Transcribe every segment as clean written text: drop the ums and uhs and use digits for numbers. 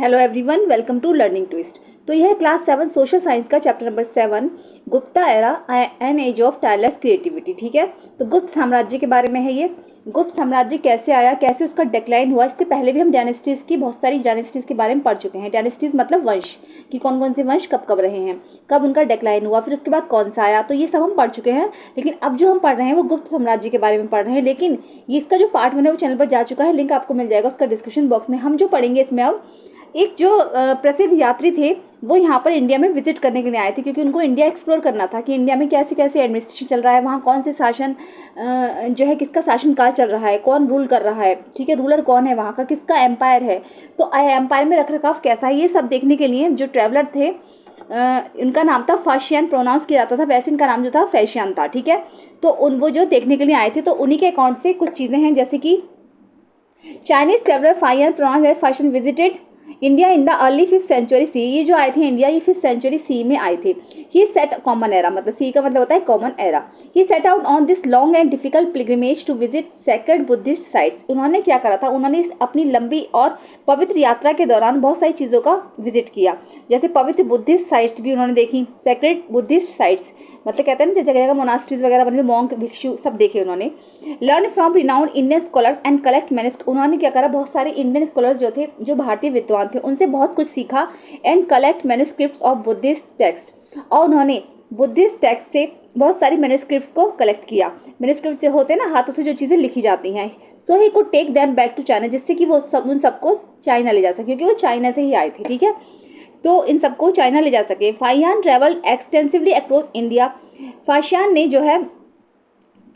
Hello everyone, welcome to Learning Twist. तो यह है क्लास 7 सोशल साइंस का chapter number 7 Gupta era an age of tireless creativity. ठीक है, तो गुप्त साम्राज्य के बारे में है ये। गुप्त साम्राज्य कैसे आया, कैसे उसका डिक्लाइन हुआ। इससे पहले भी हम डायनेस्टीज़ की बहुत सारी डायनेस्टीज़ के बारे में पढ़ चुके हैं। डायनेस्टीज़ मतलब वंश, कि कौन कौन से वंश कब कब रहे हैं, कब उनका डिक्लाइन हुआ, फिर उसके बाद कौन सा आया, तो ये सब हम पढ़ चुके हैं। लेकिन अब जो हम पढ़ रहे हैं वो गुप्त साम्राज्य के बारे में पढ़ रहे हैं। लेकिन ये इसका जो पार्ट 1 है वो चैनल पर जा चुका है, लिंक आपको मिल जाएगा उसका डिस्क्रिप्शन बॉक्स में। हम जो पढ़ेंगे इसमें अब एक जो प्रसिद्ध यात्री थे वो यहाँ पर इंडिया में विजिट करने के लिए आए थे, क्योंकि उनको इंडिया एक्सप्लोर करना था कि इंडिया में कैसे कैसे एडमिनिस्ट्रेशन चल रहा है, वहाँ कौन से शासन जो है किसका शासनकाल चल रहा है, कौन रूल कर रहा है, ठीक है, रूलर कौन है वहाँ का, किसका एम्पायर है, तो एम्पायर में रखरखाव कैसा है, ये सब देखने के लिए जो ट्रैवलर थे इनका नाम था फाशियान, प्रोनाउंस किया जाता था, वैसे इनका नाम जो था फैशियान था। ठीक है, तो वो जो देखने के लिए आए थे, तो उन्हीं के अकाउंट से कुछ चीज़ें हैं, जैसे कि Chinese traveller Faxian pronounce Faxian visited India in the early 5th century C. ये जो आए थे इंडिया, ये 5th सेंचुरी सी में आए थे। ही सेट कॉमन एरा, मतलब सी का मतलब होता है common era. He set out on this long and difficult pilgrimage to visit sacred Buddhist sites. उन्होंने क्या करा था, उन्होंने इस अपनी लंबी और पवित्र यात्रा के दौरान बहुत सारी चीज़ों का विजिट किया, जैसे पवित्र बुद्धिस्ट साइट्स भी उन्होंने देखी, सेक्रेड बुद्धिस्ट साइट्स मतलब कहते हैं ना जगह जगह मोनास्ट्रीज वगैरह बने, मॉन्क भिक्षु सब देखे उन्होंने। Learn from renowned Indian scholars and collect मैनेस्ट। उन्होंने क्या करा, बहुत सारे इंडियन स्कॉलर्स जो थे, जो भारतीय विद्वान थे, उनसे बहुत कुछ सीखा। And collect manuscripts of Buddhist text, और उन्होंने बुद्धिस्ट टेक्स्ट से बहुत सारी मैन्युस्क्रिप्ट्स को कलेक्ट किया। मैन्युस्क्रिप्ट से होते हैं ना हाथों से जो चीज़ें लिखी जाती हैं। So he could take them back to China, जिससे कि वो सब उन सबको चाइना ले जा सके, क्योंकि वो चाइना से ही आए थे। ठीक है, तो इन सबको चाइना ले जा सके। Faxian travel extensively across India. Faxian ने जो है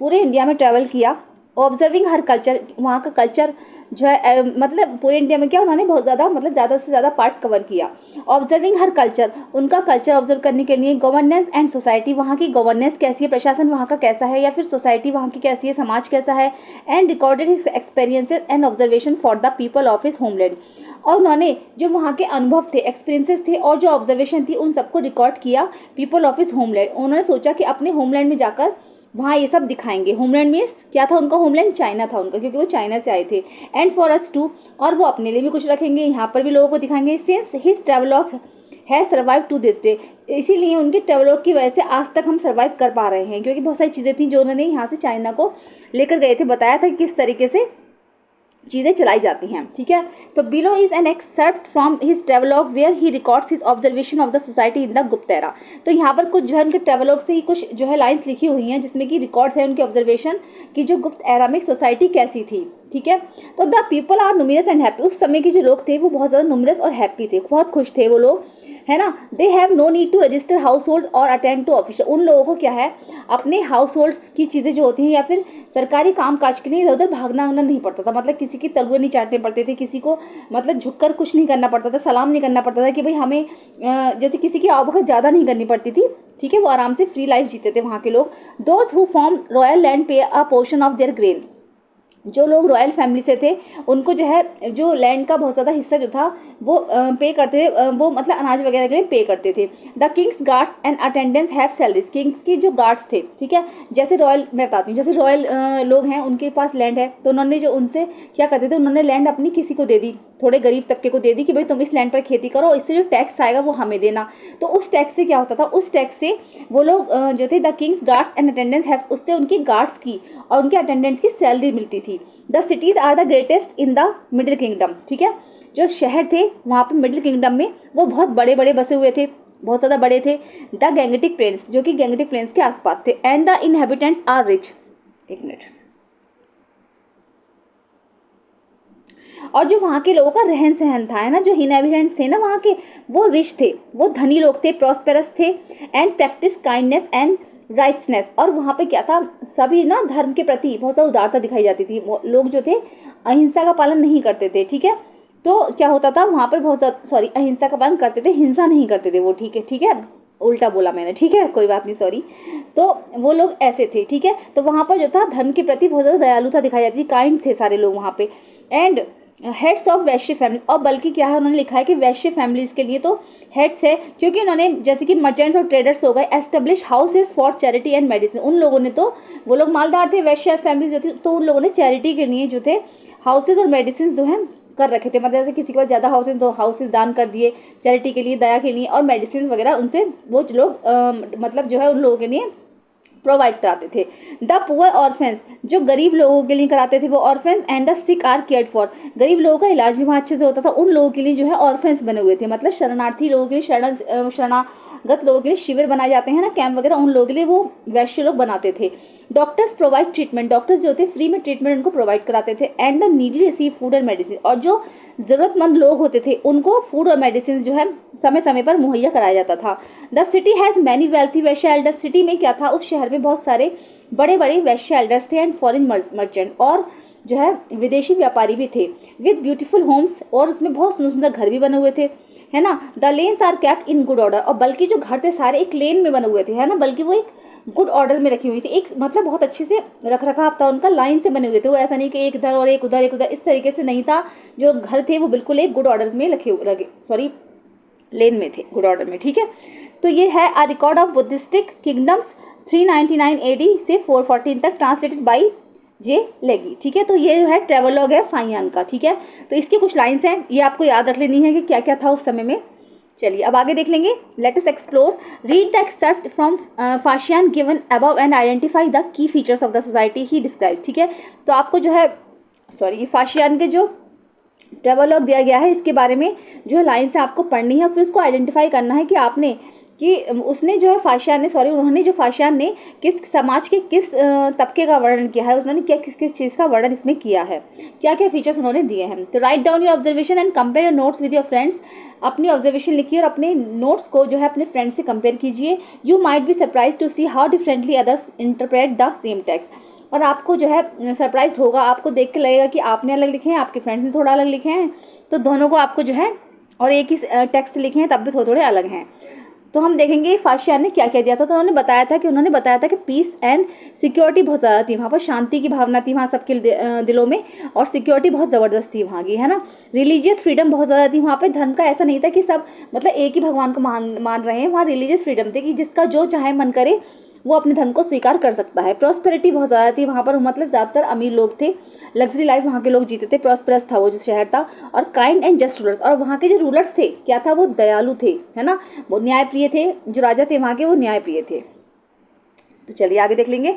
पूरे इंडिया में ट्रैवल किया। ऑब्जर्विंग हर कल्चर, वहाँ का कल्चर जो है मतलब पूरे इंडिया में क्या उन्होंने बहुत ज़्यादा मतलब ज़्यादा से ज़्यादा पार्ट कवर किया। ऑब्जर्विंग हर कल्चर, उनका कल्चर ऑब्जर्व करने के लिए। गवर्नेंस एंड सोसाइटी, वहाँ की गवर्नेंस कैसी है, प्रशासन वहाँ का कैसा है, या फिर सोसाइटी वहाँ की कैसी है, समाज कैसा है। And recorded his experiences and observation for the people of his homeland. और उन्होंने जो वहाँ के अनुभव थे, एक्सपीरियंसेस थे और जो ऑब्जर्वेशन थी, उन सबको रिकॉर्ड किया पीपल ऑफ हिज होमलैंड। उन्होंने सोचा कि अपने होमलैंड में जाकर वहाँ ये सब दिखाएंगे। होमलैंड मीन्स क्या था उनका, होमलैंड चाइना था उनका, क्योंकि वो चाइना से आए थे। एंड फॉर अस टू, और वो अपने लिए भी कुछ रखेंगे, यहाँ पर भी लोगों को दिखाएंगे। सिंस हिज ट्रेवलॉग है सर्वाइव टू दिस डे, इसीलिए उनके ट्रेवलॉग की वजह से आज तक हम सर्वाइव कर पा रहे हैं, क्योंकि बहुत सारी चीज़ें थी जो उन्होंने यहाँ से चाइना को लेकर गए थे, बताया था कि किस तरीके से चीज़ें चलाई जाती हैं। ठीक है, तो below is an excerpt from his travelogue where he records his observation of the society in the Gupta era. तो यहाँ पर कुछ जो है उनके ट्रेवलॉग से ही कुछ जो है लाइंस लिखी हुई हैं, जिसमें कि रिकॉर्ड्स है उनके ऑब्जर्वेशन की जो गुप्त एरा में सोसाइटी कैसी थी। ठीक है, तो the people are numerous and happy. उस समय के जो लोग थे वो बहुत ज़्यादा न्यूमरस और हैप्पी थे, बहुत खुश थे वो लोग, है ना। They have no need to register household और अटेंड टू ऑफिशियल। उन लोगों को क्या है, अपने हाउस होल्ड्स की चीज़ें जो होती हैं या फिर सरकारी काम काज के लिए इधर उधर भागना नहीं पड़ता था। मतलब किसी की तलवे नहीं चाटने पड़ते थे, किसी को मतलब झुककर कुछ नहीं करना पड़ता था, सलाम नहीं करना पड़ता था कि भाई हमें जैसे किसी की आवभगत ज़्यादा नहीं करनी पड़ती थी। ठीक है, वो आराम से फ्री लाइफ जीते थे वहाँ के लोग। Those who farm royal land pay a portion of their grain. जो लोग रॉयल फैमिली से थे उनको जो है जो लैंड का बहुत ज़्यादा हिस्सा जो था वो पे करते थे, वो मतलब अनाज वगैरह के लिए पे करते थे। The Kings guards and attendants have salaries. Kings के जो गार्ड्स थे, ठीक है, जैसे रॉयल, मैं बताती हूँ, जैसे रॉयल लोग हैं उनके पास लैंड है, तो उन्होंने जो उनसे क्या करते थे, उन्होंने लैंड अपनी किसी को दे दी, थोड़े गरीब तबके को दे दी कि भाई तुम इस लैंड पर खेती करो, इससे जो टैक्स आएगा वो हमें देना। तो उस टैक्स से क्या होता था, उस टैक्स से वो लोग जो थे the Kings guards and attendants have, उससे उनकी गार्ड्स की और उनके अटेंडेंट्स की सैलरी मिलती थी। The cities are the greatest in the middle kingdom. ठीक है, जो शहर थे वहाँ पे मिडिल किंगडम में वो बहुत बड़े बड़े बसे हुए थे, बहुत ज़्यादा बड़े थे। द गैंगटिक प्लेन्स, जो कि गैंगटिक प्लेन्स के आसपास थे। And the inhabitants are rich. एक मिनट। और जो वहाँ के लोगों का रहन सहन था, है ना, जो इनहेबिटेंट्स थे ना वहाँ के, वो रिच थे, वो धनी लोग थे, प्रॉस्पेरस थे। And practice kindness and righteousness. और वहाँ पे क्या था, सभी ना धर्म के प्रति बहुत ज़्यादा उदारता दिखाई जाती थी। लोग जो थे अहिंसा का पालन नहीं करते थे। ठीक है, तो क्या होता था वहाँ पर बहुत ज़्यादा, सॉरी, अहिंसा का पालन करते थे, हिंसा नहीं करते थे वो। ठीक है, ठीक है, उल्टा बोला मैंने, ठीक है, कोई बात नहीं, सॉरी। तो वो लोग ऐसे थे। ठीक है, तो वहाँ पर जो था धर्म के प्रति बहुत ज़्यादा दयालुता दिखाई जाती थी, काइंड थे सारे लोग वहाँ पे। And heads of Vysya family, और बल्कि क्या है, उन्होंने लिखा है कि वैश्य फैमिलीज के लिए तो हेड्स है, क्योंकि उन्होंने जैसे कि मर्चेंट्स और ट्रेडर्स हो गए, establish houses for charity and medicine. उन लोगों ने तो, वो लोग मालदार थे, वैश्य फैमिलीज जो थी, तो उन लोगों ने चैरिटी के लिए जो थे हाउसेज और मेडिसिन जो हैं कर रखे थे, मतलब जैसे किसी के पास ज़्यादा हाउसेज तो हाउसेज दान कर दिए चैरिटी के लिए, दया के लिए, और मेडिसिन वगैरह उनसे वो लोग मतलब जो है उन लोगों के लिए प्रोवाइड कराते थे। द पुअर ऑर्फेंस, जो गरीब लोगों के लिए कराते थे वो orphans, and the sick are cared for, गरीब लोगों का इलाज भी वहाँ अच्छे से होता था। उन लोगों के लिए जो है ऑर्फेंस बने हुए थे, मतलब शरणार्थी लोगों के लिए, शरणागत लोगों के लिए शिविर बनाए जाते हैं ना, कैंप वगैरह, उन लोगों के लिए वो वैश्य लोग बनाते थे। डॉक्टर्स प्रोवाइड ट्रीटमेंट, डॉक्टर्स जो होते फ्री में ट्रीटमेंट उनको प्रोवाइड कराते थे। And the needy receive food and medicine, और जो ज़रूरतमंद लोग होते थे उनको फूड और मेडिसिन जो है समय समय पर मुहैया कराया जाता था। The city has many wealthy Vysya elders, city में क्या था, उस शहर में बहुत सारे बड़े बड़े वैश्य एल्डर्स थे, एंड फॉरेन मर्चेंट, और जो है विदेशी व्यापारी भी थे। विद ब्यूटीफुल होम्स, और उसमें बहुत सुंदर सुंदर घर भी बने हुए थे, है ना। The lands are kept in good order, और बल्कि जो घर थे सारे एक लेन में बने हुए थे, है ना, बल्कि वो एक गुड ऑर्डर में रखी हुई थी, एक मतलब बहुत अच्छे से रख रखाव था उनका, लाइन से बने हुए थे वो, ऐसा नहीं कि एक इधर और एक उधर एक उधर, इस तरीके से नहीं था। जो घर थे वो बिल्कुल एक गुड ऑर्डर में लेन में थे, गुड ऑर्डर में, ठीक है। तो ये है a record of Buddhistic kingdoms 399 AD से 414 तक, ट्रांसलेटेड बाई जे लेगी, ठीक है। तो ये जो है ट्रेवलॉग है फाहियान का, ठीक है। तो इसकी कुछ लाइन्स हैं, ये आपको याद रख लेनी है कि क्या क्या था उस समय में। चलिए अब आगे देख लेंगे। Let us explore, read the extract from Faxian given above and identify the key features of the society he describes, ठीक है। तो आपको जो है फाशियान के जो ट्रेवलॉग दिया गया है इसके बारे में जो है लाइन से आपको पढ़नी है, फिर उसको आइडेंटिफाई करना है कि आपने उसने जो है उन्होंने जो फाशियान ने किस समाज के किस तबके का वर्णन किया है, उन्होंने क्या किस किस चीज़ का वर्णन इसमें किया है, क्या क्या फीचर्स उन्होंने दिए हैं। तो write down your observation and compare your notes with your friends, अपनी ऑब्जर्वेशन लिखिए और अपने नोट्स को जो है अपने फ्रेंड्स से कंपेयर कीजिए। You might be surprise to see how differently others interpret the same text, और आपको जो है सरप्राइज होगा, आपको देख के लगेगा कि आपने अलग लिखे हैं, आपके फ्रेंड्स ने थोड़ा अलग लिखे हैं, तो दोनों को आपको जो है, और एक ही टेक्स्ट लिखे हैं तब भी थोड़े थोड़े अलग हैं। तो हम देखेंगे फाशियान ने क्या क्या दिया था। तो उन्होंने बताया था कि पीस एंड सिक्योरिटी बहुत ज़्यादा थी वहाँ पर, शांति की भावना थी वहाँ सबके दिलों में, और सिक्योरिटी बहुत ज़बरदस्त थी वहाँ की, है ना। रिलीजियस फ्रीडम बहुत ज़्यादा थी वहाँ पे, धर्म का ऐसा नहीं था कि सब मतलब एक ही भगवान को मान रहे हैं, वहाँ रिलीजियस फ्रीडम थी कि जिसका जो चाहे मन करे वो अपने धर्म को स्वीकार कर सकता है। प्रॉस्पेरिटी बहुत ज़्यादा थी वहाँ पर, मतलब ज़्यादातर अमीर लोग थे, लग्जरी लाइफ वहाँ के लोग जीते थे, प्रॉस्परस था वो जो शहर था। और काइंड एंड जस्ट रूलर्स, और वहाँ के जो रूलर्स थे क्या था, वो दयालु थे, है ना, वो न्यायप्रिय थे, जो राजा थे वहाँ के वो न्यायप्रिय थे। तो चलिए आगे देख लेंगे।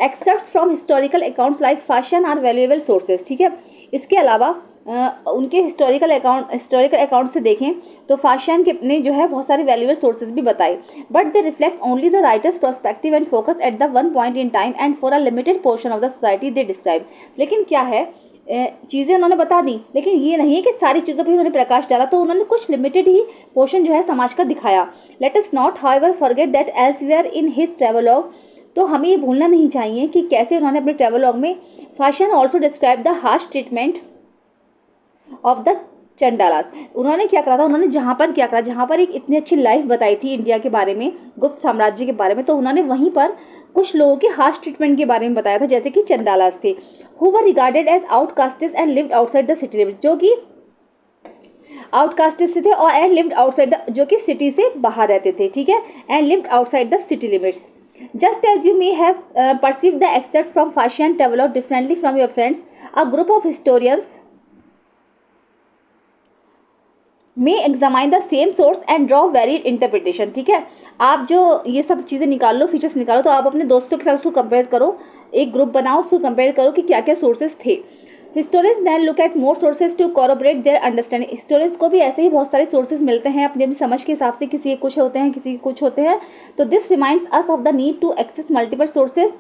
Excerpts from historical accounts like Faxian are valuable sources, ठीक है। इसके अलावा उनके हिस्टोरिकल अकाउंट से देखें तो फाशियान के ने जो है बहुत सारे वैल्यूएबल सोर्सेज भी बताए, but they reflect only the writers perspective and focus at the one point in time and for a limited portion of the society they describe. लेकिन क्या है, चीज़ें उन्होंने बता दी, लेकिन ये नहीं है कि सारी चीज़ों पर उन्होंने प्रकाश डाला, तो उन्होंने कुछ लिमिटेड ही पोर्शन जो है समाज का दिखाया। Let us not however forget that elsewhere in his travelogue, तो हमें ये भूलना नहीं चाहिए कि कैसे उन्होंने अपने ट्रैवलॉग में Faxian also describe the harsh treatment of the Chandalas. उन्होंने क्या करा था, उन्होंने जहाँ पर एक इतनी अच्छी लाइफ बताई थी इंडिया के बारे में, गुप्त साम्राज्य के बारे में, तो उन्होंने वहीं पर कुछ लोगों के हार्श ट्रीटमेंट के बारे में बताया था, जैसे कि चंडालास थे, who were regarded as outcastes and lived outside the city limits, जो कि आउटकास्टेस थे और एंड लिव्ड आउटसाइड द, जो कि सिटी से बाहर रहते थे, ठीक है, and lived outside the city limits. Just as you may have perceived the excerpt from Fashion travelogue differently from your friends, a group of historians may examine the same source and draw varied interpretation, ठीक है। आप जो ये सब चीज़ें निकाल लो, features निकालो, तो आप अपने दोस्तों के साथ उसको कंपेयर करो, एक ग्रुप बनाओ, उसको कंपेयर करो कि क्या क्या सोर्सेज थे। Historians then look at more sources to corroborate their understanding, historians को भी ऐसे ही बहुत सारे सोर्सेज मिलते हैं अपनी अपनी समझ के हिसाब से, किसी के कुछ होते हैं, किसी के कुछ होते हैं। तो this reminds us of the need to access multiple sources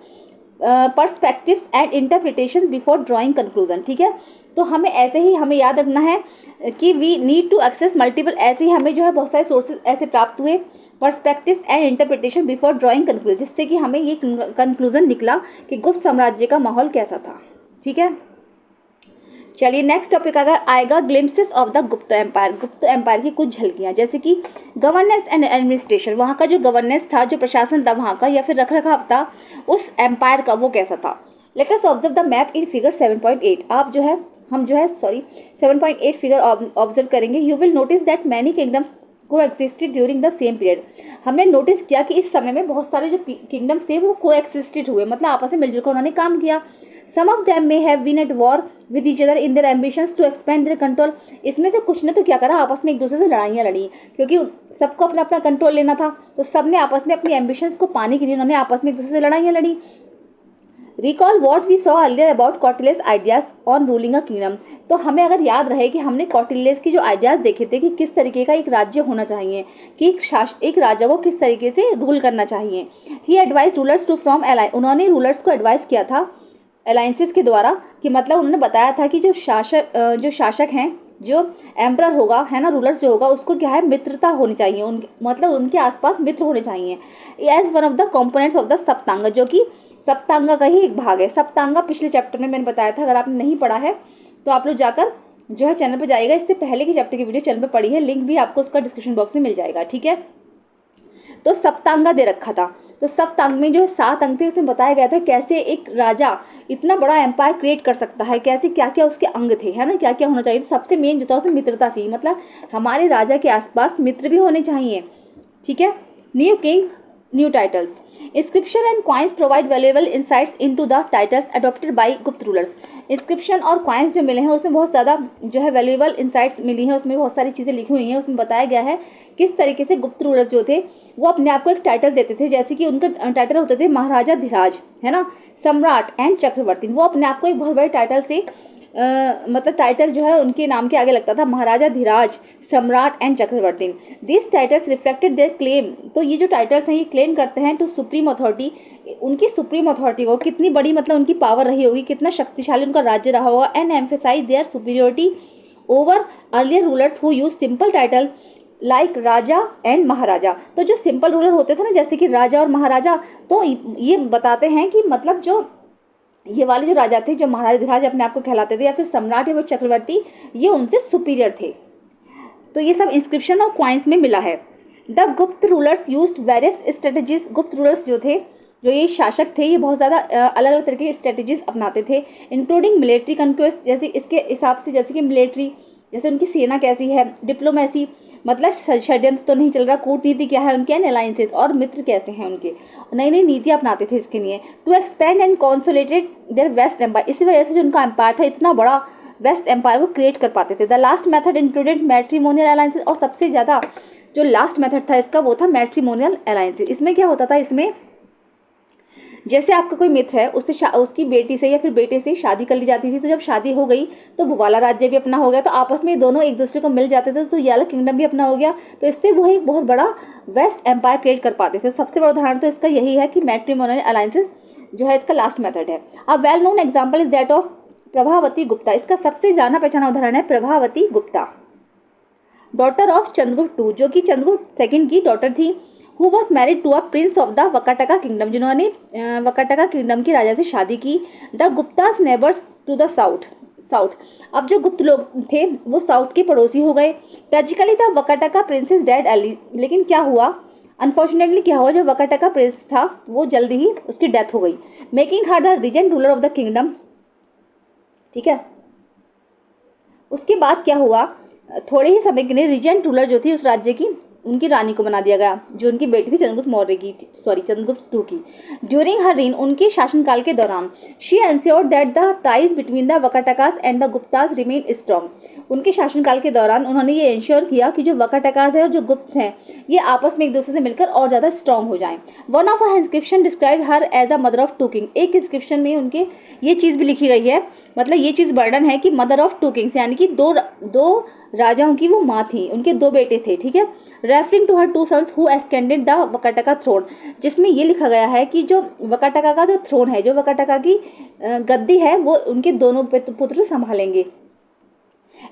perspectives and interpretation before drawing conclusion, ठीक है। तो हमें याद रखना है कि we need to access multiple, ऐसे ही हमें जो है बहुत सारे सोर्सेज ऐसे प्राप्त हुए, perspectives and interpretation before drawing conclusion, जिससे कि हमें ये कंक्लूजन निकला कि गुप्त साम्राज्य का माहौल कैसा था, ठीक है। चलिए नेक्स्ट टॉपिक आएगा glimpses of the Gupta empire, गुप्त एम्पायर की कुछ झलकियाँ, जैसे कि गवर्नेंस एंड एडमिनिस्ट्रेशन, वहाँ का जो गवर्नेंस था, जो प्रशासन था वहाँ का, या फिर रखरखाव था उस एम्पायर का, वो कैसा था। Let us observe the map in figure 7.8, आप जो है 7.8 फिगर ऑब्जर्व करेंगे। You will notice that many kingdoms coexisted during the same period, हमने नोटिस किया कि इस समय में बहुत सारे जो किंगडम्स थे वो को एक्सिस्टेड हुए, मतलब आपस में मिलजुल कर उन्होंने काम किया। Some of them may have been at war with each other in their ambitions to expand their control. इसमें से कुछ ने तो क्या करा, आपस में एक दूसरे से लड़ाइयाँ लड़ी, क्योंकि सबको अपना अपना कंट्रोल लेना था, तो सब ने आपस में अपनी एम्बिशंस को पाने के लिए उन्होंने आपस में एक दूसरे से लड़ाइयाँ लड़ी। Recall what we saw earlier about Kautilya's ideas on ruling a kingdom. तो हमें अगर याद रहे कि हमने कौटिल्य की जो आइडियाज देखे थे कि किस तरीके का एक राज्य होना चाहिए, कि एक राजा को किस तरीके से रूल करना चाहिए। He advise rulers to form alliance, उन्होंने रूलर्स को एडवाइस किया था अलायंसेस के द्वारा, कि मतलब उन्होंने बताया था कि जो शासक हैं, जो एम्परर होगा है ना, रूलर्स जो होगा उसको क्या है, मित्रता होनी चाहिए, मतलब उनके आसपास मित्र होने चाहिए। As one of the components of the Saptanga, जो कि सप्तांगा का ही एक भाग है। सप्तांगा पिछले चैप्टर में मैंने बताया था, अगर आपने नहीं पढ़ा है तो आप लोग जाकर जो है चैनल पर जाइएगा, इससे पहले के चैप्टर की वीडियो चैनल पर पड़ी है, लिंक भी आपको उसका डिस्क्रिप्शन बॉक्स में मिल जाएगा, ठीक है। तो सप्तांगा दे रखा था, तो सप्तांग में जो 7 अंग थे उसमें बताया गया था कैसे एक राजा इतना बड़ा एम्पायर क्रिएट कर सकता है, कैसे क्या क्या उसके अंग थे, है ना, क्या क्या होना चाहिए। तो सबसे मेन जो था उसमें मित्रता थी, मतलब हमारे राजा के आसपास मित्र भी होने चाहिए, ठीक है। New king new titles, inscription and coins provide valuable insights into the titles adopted by गुप्त रूलर्स। इंस्क्रिप्शन और क्वाइंस जो मिले हैं उसमें बहुत ज़्यादा जो है वैल्यूएबल इंसाइट्स मिली हैं, उसमें बहुत सारी चीज़ें लिखी हुई हैं। उसमें बताया गया है किस तरीके से गुप्त रूलर्स जो थे वो अपने आप को एक टाइटल देते थे, जैसे कि उनके टाइटल होते थे महाराजा धीराज, है ना, सम्राट एंड चक्रवर्ती। वो अपने आप को एक बहुत बड़े टाइटल से मतलब टाइटल जो है उनके नाम के आगे लगता था, Maharajadhiraja, Samrat and Chakravarti. This titles reflected their claim, तो ये जो टाइटल्स हैं ये क्लेम करते हैं टू सुप्रीम अथॉरिटी, उनकी सुप्रीम अथॉरिटी को, कितनी बड़ी मतलब उनकी पावर रही होगी, कितना शक्तिशाली उनका राज्य रहा होगा। And emphasise their superiority over earlier rulers who use simple title like raja and maharaja. तो जो सिंपल रूलर होते थे ना, जैसे कि राजा और महाराजा, तो ये बताते हैं कि मतलब जो ये वाले जो राजा थे, जो महाराजा धीराज अपने आप को कहलाते थे, या फिर सम्राट या फिर चक्रवर्ती, ये उनसे सुपीरियर थे। तो ये सब इंस्क्रिप्शन और क्वाइंस में मिला है। The Gupta rulers used various strategies, गुप्त रूलर्स जो थे, जो ये शासक थे, ये बहुत ज़्यादा अलग अलग तरह के स्ट्रेटजीज अपनाते थे, इंक्लूडिंग मिलिट्री कंक्वेस्ट, जैसे इसके हिसाब से, जैसे कि मिलिट्री, जैसे उनकी सेना कैसी है, डिप्लोमेसी मतलब षड्यंत्र तो नहीं चल रहा, कूटनीति क्या है उनके, एंड अलायंसेस, और मित्र कैसे हैं उनके, नई नई नीतियाँ अपनाते थे इसके लिए। To expand and consolidate their vast empire, इसी वजह से जो उनका एम्पायर था इतना बड़ा वेस्ट एम्पायर वो क्रिएट कर पाते थे। The last method included matrimonial alliances, और सबसे ज़्यादा जो लास्ट मेथड था इसका वो था मैट्रिमोनियल अलायंसेस। इसमें क्या होता था, इसमें जैसे आपका कोई मित्र है, उससे उसकी बेटी से या फिर बेटे से शादी कर ली जाती थी, तो जब शादी हो गई तो वो वाला राज्य भी अपना हो गया, तो आपस में दोनों एक दूसरे को मिल जाते थे, तो ये वाला किंगडम भी अपना हो गया, तो इससे वो एक बहुत बड़ा वेस्ट एम्पायर क्रिएट कर पाते थे। सबसे बड़ा उदाहरण तो इसका यही है कि मैट्रिमोनियल अलायंसेस जो है इसका लास्ट मेथड है। A well known example is that of Prabhavati Gupta, इसका सबसे जाना पहचाना उदाहरण है Prabhavati Gupta, daughter of Chandragupta II, जो कि चंद्रगुप्त II की डॉटर थी, who was married to a prince of the Vakataka kingdom, जिन्होंने वकाटका किंगडम के राजा से शादी की। The Guptas neighbours to the south, अब जो गुप्त लोग थे वो साउथ के पड़ोसी हो गए। Tragically the Vakataka princess dead early, लेकिन क्या हुआ, अनफॉर्चुनेटली क्या हुआ, जो वकाटका प्रिंस था वो जल्दी ही उसकी डेथ हो गई, making her the regent ruler of the kingdom, ठीक है। उसके बाद क्या हुआ, थोड़े ही समय के लिए रीजेंट रूलर जो थी उस राज्य की, उनकी रानी को बना दिया गया, जो उनकी बेटी थी चंद्रगुप्त II की। ड्यूरिंग हर रेन, उनके शासनकाल के दौरान, she ensured that the ties between the Vakatakas and the Guptas remain strong, उनके शासनकाल के दौरान उन्होंने ये इंश्योर किया कि जो वकाटकास है और जो गुप्त हैं ये आपस में एक दूसरे से मिलकर और ज़्यादा स्ट्रॉन्ग हो जाएं। One of her inscription describe her as a mother of 2 king, एक इंस्क्रिप्शन में उनके ये चीज़ भी लिखी गई है, मतलब ये चीज़ वर्णन है कि मदर ऑफ 2 किंग्स, यानी कि दो राजाओं की वो माँ थी, उनके 2 बेटे थे, ठीक है। Referring to her 2 sons who ascended the Vakataka throne, जिसमें ये लिखा गया है कि जो वकाटका का जो थ्रोन है, जो वकाटका की गद्दी है, वो उनके दोनों पुत्र संभालेंगे।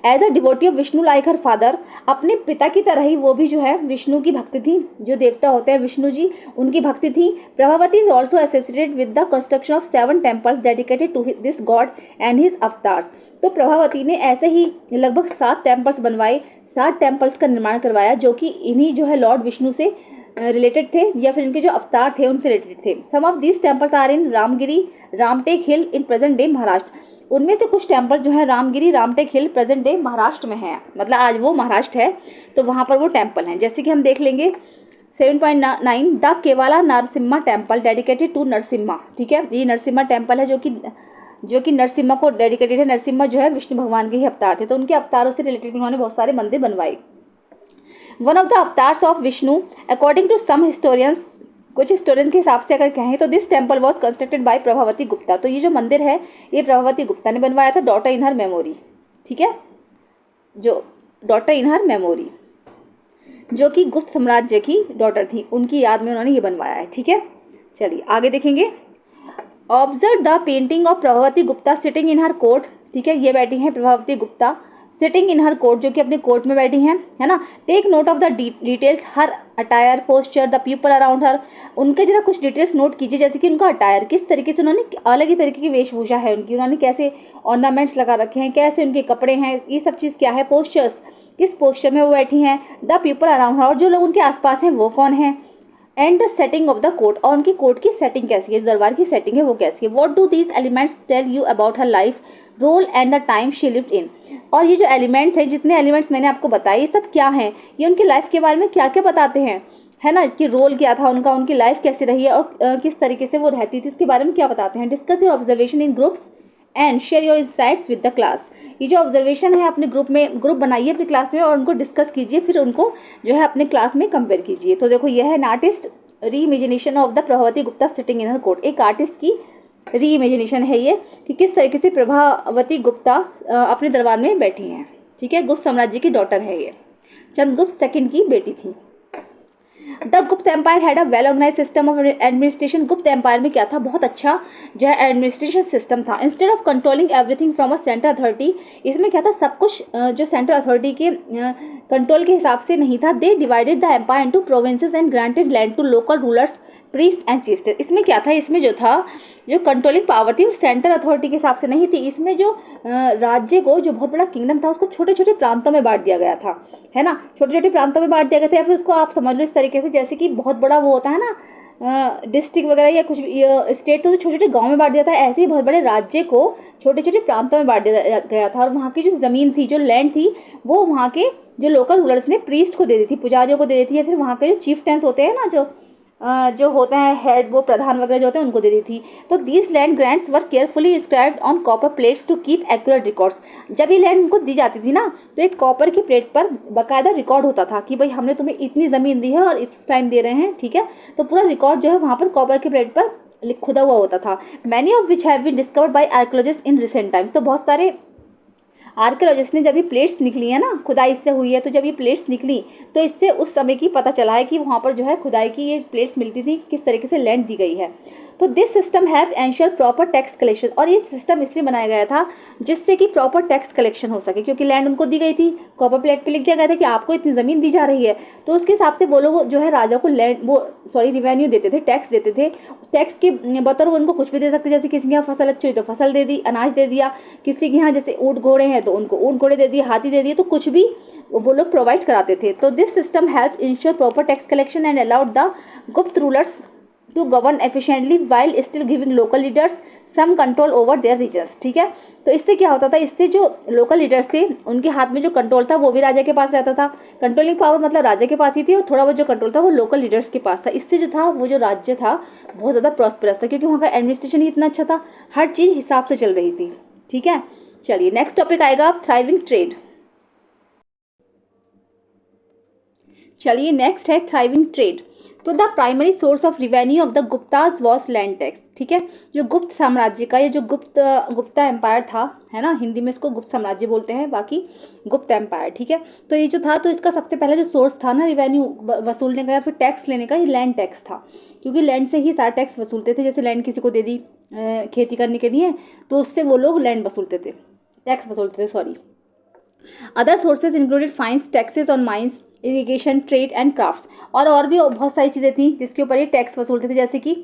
As a devotee of Vishnu like her father, अपने पिता की तरह ही वो भी जो है विष्णु की भक्ति थी, जो देवता होते हैं विष्णु जी उनकी भक्ति थी। Prabhavati is also associated with the construction of 7 temples dedicated to this god and his avatars, तो प्रभावती ने ऐसे ही लगभग 7 टेम्पल्स बनवाए, 7 टेम्पल्स का निर्माण करवाया, जो कि इन्हीं जो है लॉर्ड विष्णु से रिलेटेड थे, या फिर इनके जो अवतार थे उनसे रिलेटेड थे। Some of these temples are in Ramagiri Ramtek hill in present day Maharashtra, उनमें से कुछ टेम्पल जो है Ramagiri Ramtek hill present day Maharashtra में है, मतलब आज वो महाराष्ट्र है तो वहाँ पर वो टेम्पल हैं। जैसे कि हम देख लेंगे 7.9 the Kevala Narasimha temple dedicated to Narasimha, ठीक है, ये नरसिम्हा टेम्पल है जो कि जो कि नरसिम्हा को डेडिकेटेड है। नरसिम्हा जो है विष्णु भगवान के ही अवतार थे, तो उनके अवतारों से रिलेटेड उन्होंने बहुत सारे मंदिर बनवाए। One of the avatars of Vishnu according to some historians, कुछ हिस्टोरियंस के हिसाब से अगर कहें तो this temple was constructed by Prabhavati Gupta. तो ये जो मंदिर है ये प्रभावती गुप्ता ने बनवाया था, डॉटर इन हर मेमोरी। ठीक है, जो डॉटर इन हर मेमोरी, जो कि गुप्त साम्राज्य की डॉटर थी, उनकी याद में उन्होंने ये बनवाया है। ठीक है, चलिए आगे देखेंगे। Observe the painting of Prabhavati Gupta sitting in her court. ठीक है, ये बैठी हैं Prabhavati Gupta sitting in her court, जो कि अपने कोर्ट में बैठी हैं, है ना। Take note of the details, her attire, posture, the people around her. उनके जरा कुछ डिटेल्स नोट कीजिए, जैसे कि उनका अटायर, किस तरीके से उन्होंने, अलग ही तरीके की वेशभूषा है उनकी, उन्होंने कैसे ऑर्नामेंट्स लगा रखे हैं, कैसे उनके कपड़े हैं, ये सब चीज़ क्या है। पोस्चर्स, किस पोस्चर में वो बैठी हैं। द पीपल अराउंड हर, और जो लोग उनके आसपास हैं वो कौन है। And the setting of the court, और उनकी कोर्ट की सेटिंग कैसी है, दरबार की सेटिंग है वो कैसी है। What do these elements tell you about her life, role and the time she lived in. और ये जो एलिमेंट्स हैं, जितने एलिमेंट्स मैंने आपको बताए, ये सब क्या हैं, ये उनकी लाइफ के बारे में क्या क्या बताते हैं, है ना, कि रोल क्या था उनका, उनकी लाइफ कैसी रही है, और किस तरीके से वो रहती थी, उसके बारे में क्या बताते हैं। Discuss your observation in groups and share your insights with the class. ये जो ऑब्जर्वेशन है अपने ग्रुप में, ग्रुप बनाइए अपनी क्लास में और उनको डिस्कस कीजिए, फिर उनको जो है अपने क्लास में कंपेयर कीजिए। तो देखो यह है एन आर्टिस्ट री imagination of the Prabhavati Gupta sitting in her court. एक आर्टिस्ट की री इमेजिनेशन है ये, कि किस तरीके से प्रभावती गुप्ता अपने दरबार में बैठी हैं। ठीक है, गुप्त साम्राज्य की डॉटर है ये, चंद्रगुप्त सेकंड की बेटी थी। The Gupta empire had a well organise system of administration. Gupta empire में क्या था, बहुत अच्छा जो है एडमिनिस्ट्रेशन सिस्टम था। Instead of controlling everything from a central authority, इसमें क्या था, सब कुछ जो सेंट्रल अथॉरिटी के कंट्रोल के हिसाब से नहीं था। They divided the empire into provinces and granted land to local rulers, priest and chieftain. इसमें क्या था, इसमें जो था, जो कंट्रोलिंग पावर थी वो सेंट्रल अथॉरिटी के हिसाब से नहीं थी। इसमें जो राज्य को, जो बहुत बड़ा किंगडम था, उसको छोटे छोटे प्रांतों में बांट दिया गया था, है ना, छोटे छोटे प्रांतों में बांट दिया गया था। या फिर उसको आप समझ लो इस तरीके से, जैसे कि बहुत बड़ा वो होता है ना डिस्ट्रिक्ट वगैरह या कुछ स्टेट, तो छोटे छोटे गांव में बांट दिया था, ऐसे ही बहुत बड़े राज्य को छोटे छोटे प्रांतों में बांट दिया गया था। और वहाँ की जो ज़मीन थी, जो लैंड थी, वो वहाँ के जो लोकल रूलर्स ने प्रीस्ट को दे दी थी, पुजारियों को दे दी थी, या फिर वहाँ के जो चीफ्टेंस होते हैं ना, जो होते हैं हेड, वो प्रधान वगैरह जो होते हैं, उनको दे दी थी। तो these land grants were carefully inscribed on copper plates to keep accurate records. जब ये लैंड उनको दी जाती थी ना, तो एक कॉपर की प्लेट पर बाकायदा रिकॉर्ड होता था कि भाई हमने तुम्हें इतनी ज़मीन दी है और इस टाइम दे रहे हैं। ठीक है, तो पूरा रिकॉर्ड जो है वहाँ पर कॉपर की प्लेट पर खुदा हुआ होता था। Many of which have been discovered by archaeologist in recent times. तो बहुत सारे आर्कियोलॉजिस्ट ने, जब ये प्लेट्स निकली है ना, खुदाई इससे हुई है, तो जब ये प्लेट्स निकली तो इससे उस समय की पता चला है कि वहाँ पर जो है खुदाई की ये प्लेट्स मिलती थी, किस तरीके से लैंड दी गई है। तो this system have ensure proper tax collection. और ये सिस्टम इसलिए बनाया गया था जिससे कि प्रॉपर टैक्स कलेक्शन हो सके, क्योंकि लैंड उनको दी गई थी, कॉपर प्लेट पे लिख दिया गया था कि आपको इतनी ज़मीन दी जा रही है, तो उसके हिसाब से वो लोग जो है राजा को रिवेन्यू देते थे, टैक्स देते थे। टैक्स के बतौर वो उनको कुछ भी दे सकते, जैसे किसी के यहाँ फसल अच्छी हुई तो फसल दे दी, अनाज दे दिया, किसी के यहाँ जैसे ऊँट घोड़े हैं तो उनको ऊँट घोड़े दे दिए, हाथी दे दिए, तो कुछ भी वो लोग प्रोवाइड कराते थे। तो this system help ensure proper tax collection and allowed the Gupta rulers to govern efficiently while still giving local leaders some control over their regions. ठीक है, तो इससे क्या होता था, इससे जो लोकल लीडर्स थे उनके हाथ में जो कंट्रोल था वो भी राजा के पास रहता था। कंट्रोलिंग पावर मतलब राजा के पास ही थी, और थोड़ा बहुत जो कंट्रोल था वो लोकल लीडर्स के पास था। इससे जो था वो जो राज्य था बहुत ज़्यादा प्रॉस्परस था, क्योंकि वहाँ का एडमिनिस्ट्रेशन ही इतना अच्छा था, हर चीज़ हिसाब से चल रही थी। ठीक है, चलिए नेक्स्ट टॉपिक आएगा थ्राइविंग ट्रेड। चलिए नेक्स्ट है थ्राइविंग ट्रेड। तो the primary source of revenue of the Gupta's was land tax. ठीक है, जो गुप्त साम्राज्य का, ये जो गुप्ता एम्पायर था, है ना, हिंदी में इसको गुप्त साम्राज्य बोलते हैं, बाकी गुप्त एम्पायर। ठीक है, तो ये जो था, तो इसका सबसे पहला जो सोर्स था ना रिवेन्यू वसूलने का या फिर टैक्स लेने का, ये लैंड टैक्स था, क्योंकि लैंड से ही सारा टैक्स वसूलते थे। जैसे लैंड किसी को दे दी खेती करने के लिए, तो उससे वो लोग लैंड वसूलते थे, टैक्स वसूलते थे, sorry. Other sources included fines, taxes on mines, irrigation, trade and crafts. और भी बहुत सारी चीज़ें थी जिसके ऊपर ये टैक्स वसूलते थे, जैसे कि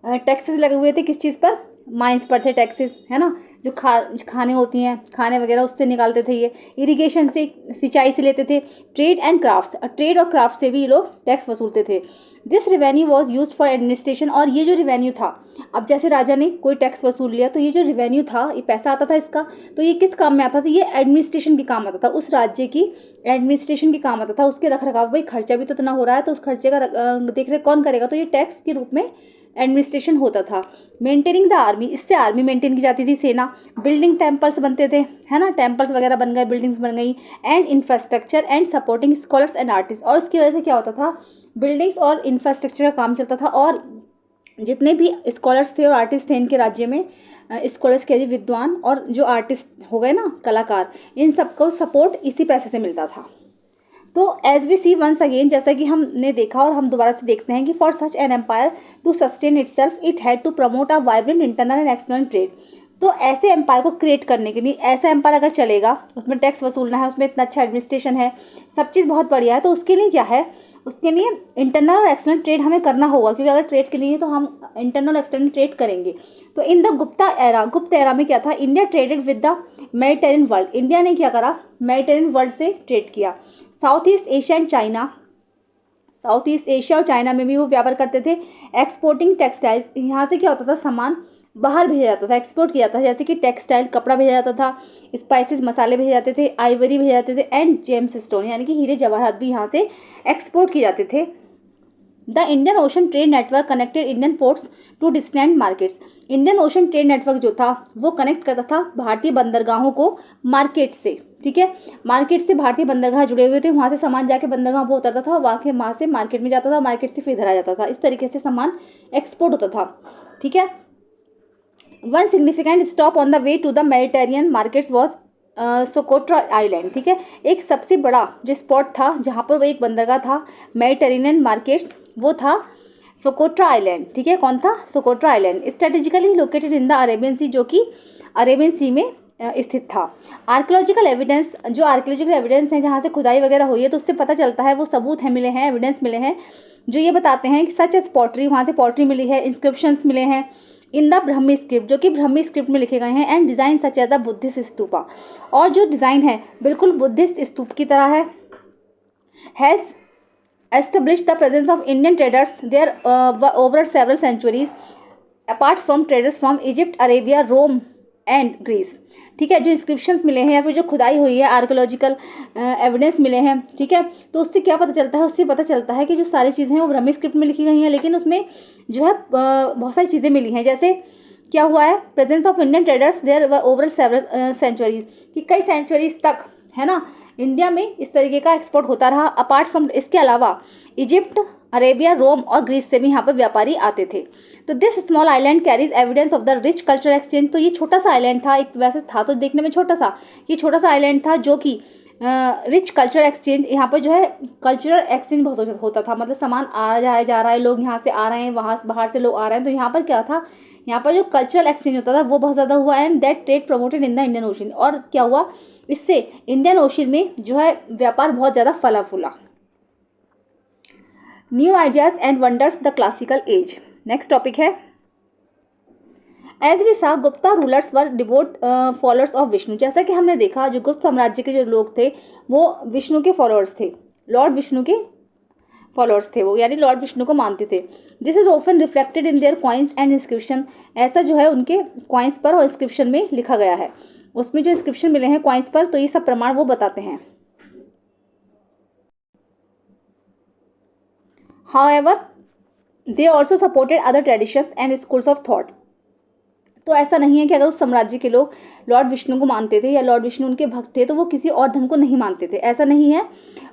टैक्सेस लगे हुए थे किस चीज़ पर, माइंस पर थे टैक्सेस, है ना, जो खाने होती हैं, खाने वगैरह उससे निकालते थे ये। इरिगेशन से, सिंचाई से लेते थे। ट्रेड एंड क्राफ्ट्स, ट्रेड और क्राफ्ट से भी ये लोग टैक्स वसूलते थे। This revenue was use for administration. और ये जो रिवेन्यू था, अब जैसे राजा ने कोई टैक्स वसूल लिया, तो ये जो रिवेन्यू था, ये पैसा आता था इसका, तो ये किस काम में आता था, ये एडमिनिस्ट्रेशन के काम आता था, उस राज्य की एडमिनिस्ट्रेशन के काम आता था, उसके रख रखाव। भाई खर्चा भी तो इतना हो रहा है, तो उस खर्चे का देख रेख कौन करेगा, तो ये टैक्स के रूप में एडमिनिस्ट्रेशन होता था। मेंटेनिंग द आर्मी, इससे आर्मी मेंटेन की जाती थी, सेना। बिल्डिंग टेम्पल्स बनते थे, है ना, टेम्पल्स वगैरह बन गए, बिल्डिंग्स बन गई। And infrastructure and supporting scholars and artist, और उसकी वजह से क्या होता था, बिल्डिंग्स और इंफ्रास्ट्रक्चर का काम चलता था, और जितने भी स्कॉलर्स थे और आर्टिस्ट थे इनके राज्य में, स्कॉलर्स के विद्वान और जो आर्टिस्ट हो गए ना, कलाकार, इन सबको सपोर्ट इसी पैसे से मिलता था। तो as we see once again, जैसा कि हमने देखा और हम दोबारा से देखते हैं कि for such an empire to sustain itself it had to promote a vibrant internal and external trade. तो ऐसे एम्पायर को क्रिएट करने के लिए, ऐसा एम्पायर अगर चलेगा, उसमें टैक्स वसूलना है, उसमें इतना अच्छा एडमिनिस्ट्रेशन है, सब चीज़ बहुत बढ़िया है, तो उसके लिए क्या है, उसके लिए इंटरनल और एक्सटर्नल ट्रेड हमें करना होगा, क्योंकि अगर ट्रेड के लिए तो हम इंटरनल और एक्सटर्नल ट्रेड करेंगे। तो इन द गुप्ता एरा, गुप्त एरा में क्या था, India traded with the Mediterranean world, India ने क्या करा, मेडिटेरियन वर्ल्ड से ट्रेड किया। South east Asia and China, south east Asia और चाइना में भी वो व्यापार करते थे। एक्सपोर्टिंग टेक्सटाइल, यहाँ से क्या होता था, सामान बाहर भेजा जाता था, एक्सपोर्ट किया जाता था, जैसे कि टेक्सटाइल, कपड़ा भेजा जाता था, स्पाइसेस, मसाले भेजे जाते थे, आइवरी भेजे जाते थे, एंड जेम्स स्टोन, यानी कि हीरे जवाहरात भी यहाँ से एक्सपोर्ट किए जाते थे। The Indian Ocean trade network connected Indian ports to distant markets, Indian Ocean trade network जो था वो कनेक्ट करता था भारतीय बंदरगाहों को मार्केट से, ठीक है, मार्केट से भारतीय बंदरगाह जुड़े हुए थे, वहाँ से सामान जाके बंदरगाह पर उतरता था, वहाँ से मार्केट में जाता था, मार्केट से फिर इधर आ जाता था, इस तरीके से सामान एक्सपोर्ट होता था, ठीक है। One significant stop on the way to the Mediterranean markets was Socotra island, ठीक है, एक सबसे बड़ा जो स्पॉट था जहाँ पर वो एक बंदरगाह था मेडिटेरेनियन मार्केट्स, वो था सोकोट्रा आइलैंड, ठीक है, कौन था, Socotra island, strategically located in the Arabian sea, जो कि अरेबियन सी में स्थित था। आर्कियोलॉजिकल एविडेंस, जो आर्कियोलॉजिकल एविडेंस है जहाँ से खुदाई वगैरह हुई है, तो उससे पता चलता है, वो सबूत है, मिले हैं, एविडेंस मिले हैं, जो ये बताते हैं कि सच एज पॉटरी, वहाँ से पॉटरी मिली है, इंस्क्रिप्शंस मिले हैं इन द ब्रह्मी स्क्रिप्ट, जो कि ब्रह्मी स्क्रिप्ट में लिखे गए हैं, and design such as a Buddhist stupa, और जो डिज़ाइन है बिल्कुल बुद्धिस्ट स्तूप की तरह है। Has established the presence of Indian traders there over several centuries apart from traders from Egypt, Arabia, Rome and Greece, ठीक है, जो इंस्क्रिप्शंस मिले हैं या फिर जो खुदाई हुई है, आर्कोलॉजिकल एविडेंस मिले हैं, ठीक है, तो उससे क्या पता चलता है, उससे पता चलता है कि जो सारी चीज़ें हैं वो ब्रह्मी स्क्रिप्ट में लिखी गई हैं, लेकिन उसमें जो है बहुत सारी चीज़ें मिली हैं, जैसे क्या हुआ है, presence of Indian traders there over several centuries, कि कई सेंचुरीज तक, है ना, इंडिया में इस तरीके का एक्सपोर्ट होता रहा। अपार्ट फ्रॉम, इसके अलावा इजिप्ट, अरेबिया, रोम और ग्रीस से भी यहाँ पर व्यापारी आते थे। तो this small island carries evidence of the rich cultural exchange, तो ये छोटा सा आइलैंड था, एक वैसे था तो देखने में छोटा सा, ये छोटा सा आइलैंड था जो कि रिच कल्चरल एक्सचेंज, यहाँ पर जो है कल्चरल एक्सचेंज बहुत होता था, मतलब सामान आ जाए जा रहा है, लोग यहाँ से आ रहे हैं, वहाँ बाहर से लोग आ रहे हैं, तो यहाँ पर क्या था, यहाँ पर जो कल्चरल एक्सचेंज होता था वो बहुत ज़्यादा हुआ, and that trade promoted in the Indian ocean, और क्या हुआ, इससे इंडियन ओशन में जो है व्यापार बहुत ज़्यादा फला फूला। New ideas and wonders the classical age, next topic है। As we saw Gupta rulers were devout followers of Vishnu, जैसा कि हमने देखा जो गुप्त साम्राज्य के जो लोग थे वो विष्णु के फॉलोअर्स थे, लॉर्ड विष्णु के फॉलोअर्स थे वो, यानी लॉर्ड विष्णु को मानते थे। This is often reflected in their coins and inscription, ऐसा जो है उनके कॉइन्स पर और इंस्क्रिप्शन में लिखा गया है, उसमें जो इंस्क्रिप्शन मिले हैं कॉइन्स पर, तो ये सब प्रमाण वो बताते हैं। However, they also supported other traditions and schools of thought, तो ऐसा नहीं है कि अगर उस साम्राज्य के लोग लॉर्ड विष्णु को मानते थे या लॉर्ड विष्णु उनके भक्त थे तो वो किसी और धर्म को नहीं मानते थे, ऐसा नहीं है,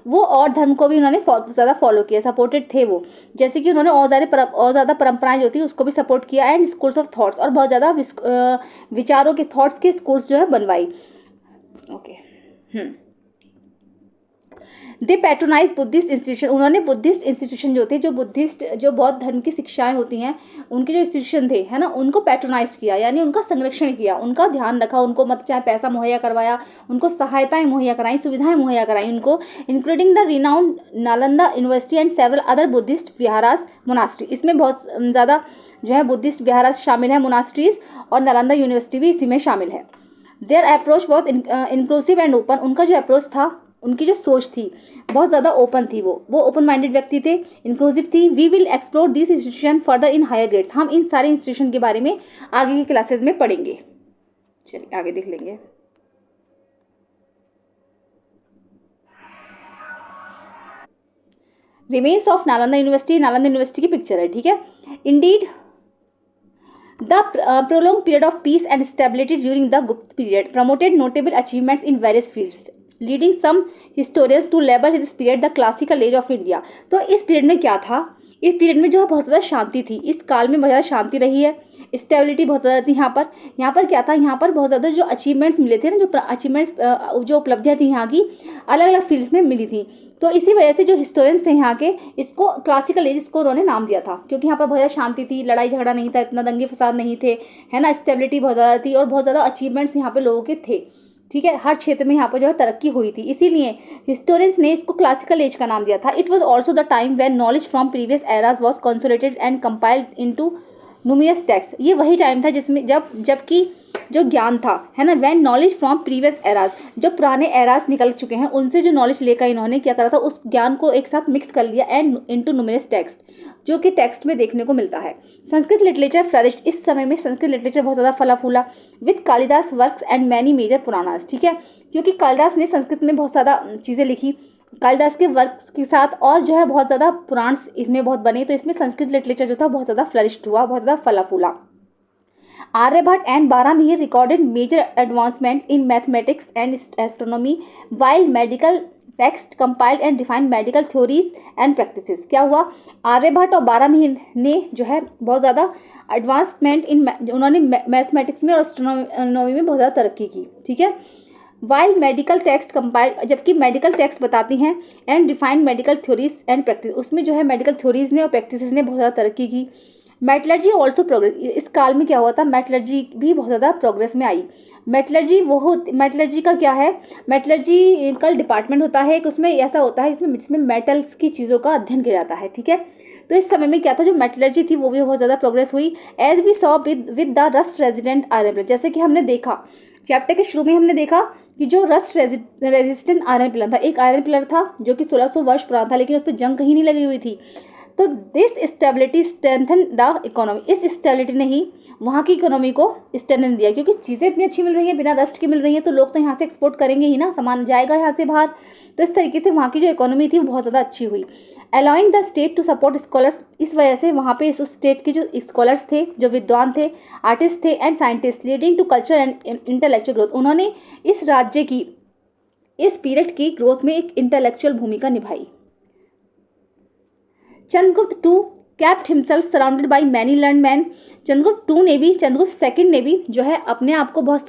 वो और धर्म को भी उन्होंने ज़्यादा फॉलो किया, सपोर्टेड थे वो, जैसे कि उन्होंने और ज़्यादा परंपराएं जो थी उसको भी सपोर्ट किया, एंड स्कूल्स ऑफ थॉट्स, और बहुत ज़्यादा विचारों के, थॉट्स के स्कूल्स जो है बनवाई। ओके, दे पैट्रोनाइज बुद्धिस्ट इंस्टीट्यूशन, उन्होंने बुद्धिस्ट इंस्टीट्यूशन जो थे, जो बुद्धिस्ट जो बौद्ध धर्म की शिक्षाएं होती हैं उनके जो इंस्टीट्यूशन थे, है ना, उनको पैट्रोनाइज किया, यानी उनका संरक्षण किया, उनका ध्यान रखा, उनको मत चाहे पैसा मुहैया करवाया, उनको सहायताएं मुहैया कराई, सुविधाएं मुहैया कराई उनको, including the renowned Nalanda university and several other Buddhist विहारास monastery, इसमें बहुत ज़्यादा जो है बुद्धिस्ट विहारास शामिल है, मोनास्ट्रीज, और नालंदा यूनिवर्सिटी भी इसी में शामिल है। There approach was inclusive and open, उनका जो अप्रोच था, उनकी जो सोच थी बहुत ज़्यादा ओपन थी, वो ओपन माइंडेड व्यक्ति थे, इंक्लूसिव थी। We will explore this institution further in higher grades, हम इन सारे इंस्टीट्यूशन के बारे में आगे की क्लासेस में पढ़ेंगे। चलिए आगे देख लेंगे। Remains of Nalanda university, Nalanda university की पिक्चर है, ठीक है। Indeed The prolonged period of peace and stability during the Gupta period promoted notable achievements in various fields, leading some historians to label this period the classical age of India. तो इस period में क्या था, इस period में जो है बहुत ज़्यादा शांति थी, इस काल में बहुत ज़्यादा शांति रही है, स्टेबिलिटी बहुत ज़्यादा थी। यहाँ पर क्या था, यहाँ पर बहुत ज़्यादा जो अचीवमेंट्स मिले थे ना, जो अचीवमेंट्स जो उपलब्धियाँ थी यहाँ की अलग अलग फील्ड्स में मिली थी। तो इसी वजह से जो हिस्टोरियंस थे यहाँ के, इसको क्लासिकल एज इसको उन्होंने नाम दिया था, क्योंकि यहाँ पर बहुत ज़्यादा शांति थी, लड़ाई झगड़ा नहीं था, इतना दंगे फसाद नहीं थे, है ना, स्टेबिलिटी बहुत ज़्यादा थी और बहुत ज़्यादा अचीवमेंट्स यहाँ पे लोगों के थे। ठीक है, हर क्षेत्र में यहाँ पर जो है तरक्की हुई थी, इसीलिए हिस्टोरियंस ने इसको क्लासिकल एज का नाम दिया था। It was also the time when knowledge from previous eras was consolidated and compiled into numerous text. ये वही टाइम था जिसमें जबकि जो ज्ञान था, है ना, when knowledge from previous eras, जो पुराने एराज निकल चुके हैं उनसे जो नॉलेज लेकर इन्होंने क्या करा था, उस ज्ञान को एक साथ मिक्स कर लिया एंड इनटू नुमियस टेक्स्ट, जो कि टेक्स्ट में देखने को मिलता है। संस्कृत लिटरेचर फ्लरिश्ड, इस समय में संस्कृत लिटरेचर बहुत ज़्यादा फला फूला, with Kalidasa works and many major Puranas. ठीक है, क्योंकि कालिदास ने संस्कृत में बहुत ज़्यादा चीज़ें लिखी, कालिदास के वर्क्स के साथ और जो है बहुत ज़्यादा पुराण इसमें बहुत बने, तो इसमें संस्कृत लिटरेचर जो था बहुत ज़्यादा फ्लरिश्ड हुआ, बहुत ज़्यादा फला फूला। Aryabhata and Varahamihira recorded major advancements in mathematics and astronomy, while medical text compiled and defined medical theories and practices. क्या हुआ, आर्यभट्ट और बारामीर ने जो है बहुत ज़्यादा एडवांसमेंट इन, उन्होंने मैथमेटिक्स में और एस्ट्रोनॉमी में बहुत ज़्यादा तरक्की की। ठीक है, वाइल मेडिकल टेक्स्ट कंपाइल, जबकि मेडिकल टेक्स्ट बताती हैं, and defined medical theories and practice, उसमें जो है मेडिकल थ्योरीज ने और प्रैक्टिसेस ने बहुत ज़्यादा तरक्की की। मेटलर्जी ऑल्सो प्रोग्रेस, इस काल में क्या हुआ था, मेटलर्जी भी बहुत ज़्यादा प्रोग्रेस में आई। मेटलर्जी का क्या है, मेटलर्जी का डिपार्टमेंट होता है कि उसमें ऐसा होता है इसमें मेटल्स की चीज़ों का अध्ययन किया जाता है। ठीक है, तो इस समय में क्या था, जो मेटलर्जी थी वो भी बहुत ज़्यादा प्रोग्रेस हुई। As we saw with the rust resistant iron plate, जैसे कि हमने देखा चैप्टर के शुरू में हमने देखा कि जो रस्ट रेजिस्टेंट आयरन पिलर था, एक आयरन पिलर था जो कि 1600 वर्ष पुराना था, लेकिन उस पर जंग कहीं नहीं लगी हुई थी। तो this stability strengthen the economy, इस स्टेबिलिटी ने ही वहाँ की इकोनॉमी को स्ट्रेंथन दिया, क्योंकि चीज़ें इतनी अच्छी मिल रही हैं, बिना रस्ट की मिल रही हैं, तो लोग तो यहाँ से एक्सपोर्ट करेंगे ही ना, सामान जाएगा यहाँ से बाहर। तो इस तरीके से वहाँ की जो इकोनॉमी थी वो बहुत ज़्यादा अच्छी हुई। Allowing the state to support scholars, इस वजह से वहाँ पे उस स्टेट के जो स्कॉलर्स थे, जो विद्वान थे, आर्टिस्ट थे and scientist, leading to culture and intellectual growth, उन्होंने इस राज्य की, इस पीरियड की ग्रोथ में एक इंटेलेक्चुअल भूमिका निभाई। Chandragupta two kept himself surrounded by many learned men, Chandragupta second ने भी जो है अपने आप को बहुत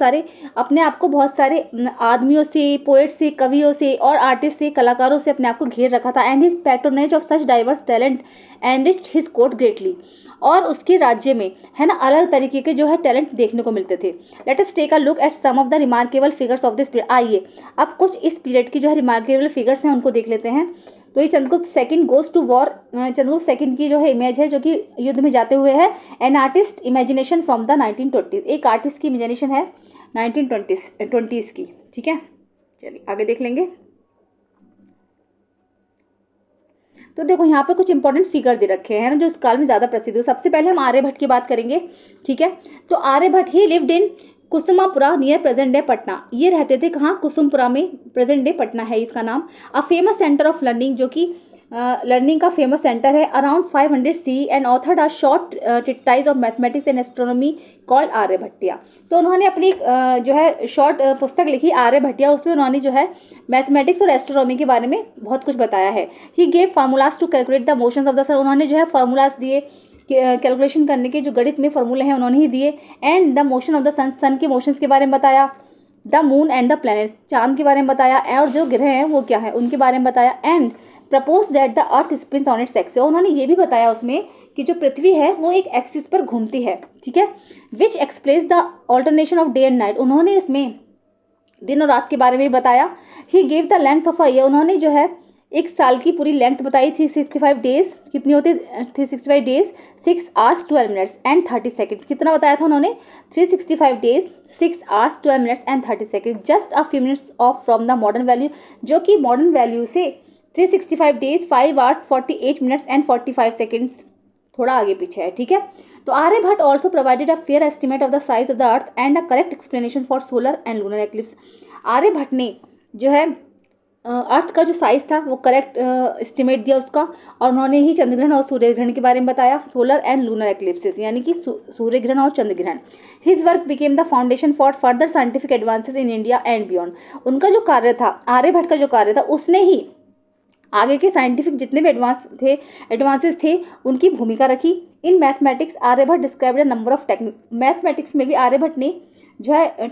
सारे आदमियों से, पोएट से, कवियों से और आर्टिस्ट से, कलाकारों से अपने आप को घेर रखा था। And his patronage of such diverse talent enriched his court greatly, और उसके राज्य में, है ना, अलग तरीके के जो है टैलेंट देखने को मिलते थे। Let us take a look at some of the remarkable figures of this period. आइए अब कुछ इस पीरियड की जो है रिमार्केबल फिगर्स हैं उनको देख लेते हैं। तो ये Chandragupta second goes to war, Chandragupta second की जो है इमेज है जो कि युद्ध में जाते हुए है। An artist imagination from the 1920, एक आर्टिस्ट की इमेजिनेशन है 1920s की। ठीक है, चलिए आगे देख लेंगे। तो देखो यहाँ पे कुछ इंपॉर्टेंट फिगर दे रखे हैं ना, जो उस काल में ज़्यादा प्रसिद्ध हो। सबसे पहले हम आर्यभट्ट की बात करेंगे। ठीक है, तो Aryabhata he lived in Kusumapura near present day Patna, ये रहते थे कहाँ, कुसुमपुरा में, प्रेजेंट डे पटना है इसका नाम। A famous centre of learning, जो कि लर्निंग का फेमस सेंटर है, around 500 C, and authored a short treatise of mathematics and astronomy called Aryabhatiya. तो उन्होंने अपनी जो है शॉर्ट पुस्तक लिखी आर्यभट्टिया, उसमें उन्होंने जो है मैथमेटिक्स और एस्ट्रोनॉमी के बारे में बहुत कुछ बताया है। He gave formulas to calculate the motions of the sun, उन्होंने जो है फार्मूलाज दिए, कैलकुलेशन करने के जो गणित में फॉर्मूले हैं उन्होंने ही दिए। And the motion of the sun, sun के मोशंस के बारे में बताया। The moon and the planets, चांद के बारे में बताया, और जो ग्रह हैं वो क्या है उनके बारे में बताया। And propose that the earth spins on its axis, उन्होंने ये भी बताया उसमें कि जो पृथ्वी है वो एक एक्सिस पर घूमती है। ठीक है, विच explains the alternation of day and night, उन्होंने इसमें दिन और रात के बारे में बताया। He gave the length of a year, उन्होंने जो है एक साल की पूरी लेंथ बताई। 365 डेज कितनी होती है, 365 days 6 hours 12 minutes and 30 seconds, कितना बताया था उन्होंने, 365 days 6 hours 12 minutes and 30 seconds, just a few minutes off from the modern value, जो कि मॉडर्न वैल्यू से 365 days 5 hours 48 minutes and 45 seconds थोड़ा आगे पीछे है। ठीक है, तो Aryabhata also provided a fair estimate of the size of the earth and a correct explanation for solar and lunar eclipse. Aryabhata ने जो है अर्थ का जो साइज था वो करेक्ट एस्टिमेट दिया उसका, और उन्होंने ही चंद्रग्रहण और सूर्य ग्रहण के बारे में बताया, सोलर एंड लूनर एक्लिप्सेस यानी कि सूर्य ग्रहण और चंद्र ग्रहण। His work became the foundation for further scientific advances in India and beyond. उनका जो कार्य था, आर्यभट्ट का जो कार्य था, उसने ही आगे के साइंटिफिक जितने भी एडवांसेस थे उनकी भूमिका रखी। In mathematics Aryabhata described the number of mathematics में भी आर्यभट्ट ने जो है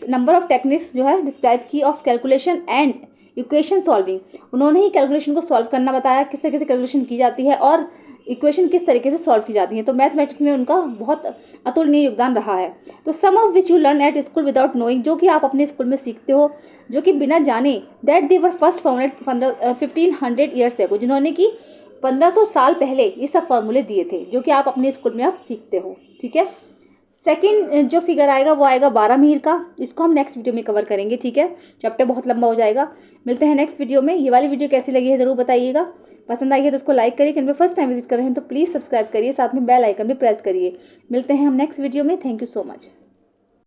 नंबर ऑफ टेक्निक्स जो है डिस्क्राइब की of calculation and equation solving. उन्होंने ही कैलकुलेशन को सॉल्व करना बताया, किस तरीके से कैलकुलेशन की जाती है और इक्वेशन किस तरीके से सॉल्व की जाती है। तो मैथमेटिक्स में उनका बहुत अतुलनीय योगदान रहा है। तो some of which you learn at school without knowing, जो कि आप अपने स्कूल में सीखते हो, जो कि बिना जाने, that they were first founded 1500 years ago, जिन्होंने कि 1500 साल पहले ये सब फॉर्मूले दिए थे, जो कि आप अपने स्कूल में आप सीखते हो। ठीक है, सेकंड जो फिगर आएगा वो आएगा 12 मील का, इसको हम नेक्स्ट वीडियो में कवर करेंगे। ठीक है, चैप्टर बहुत लंबा हो जाएगा। मिलते हैं नेक्स्ट वीडियो में। ये वाली वीडियो कैसी लगी है ज़रूर बताइएगा। पसंद आई है तो उसको लाइक करिए, चैनल पे फर्स्ट टाइम विजिट कर रहे हैं तो प्लीज़ सब्सक्राइब करिए, साथ में बेल आइकन भी प्रेस करिए। मिलते हैं हम नेक्स्ट वीडियो में। Thank you so much.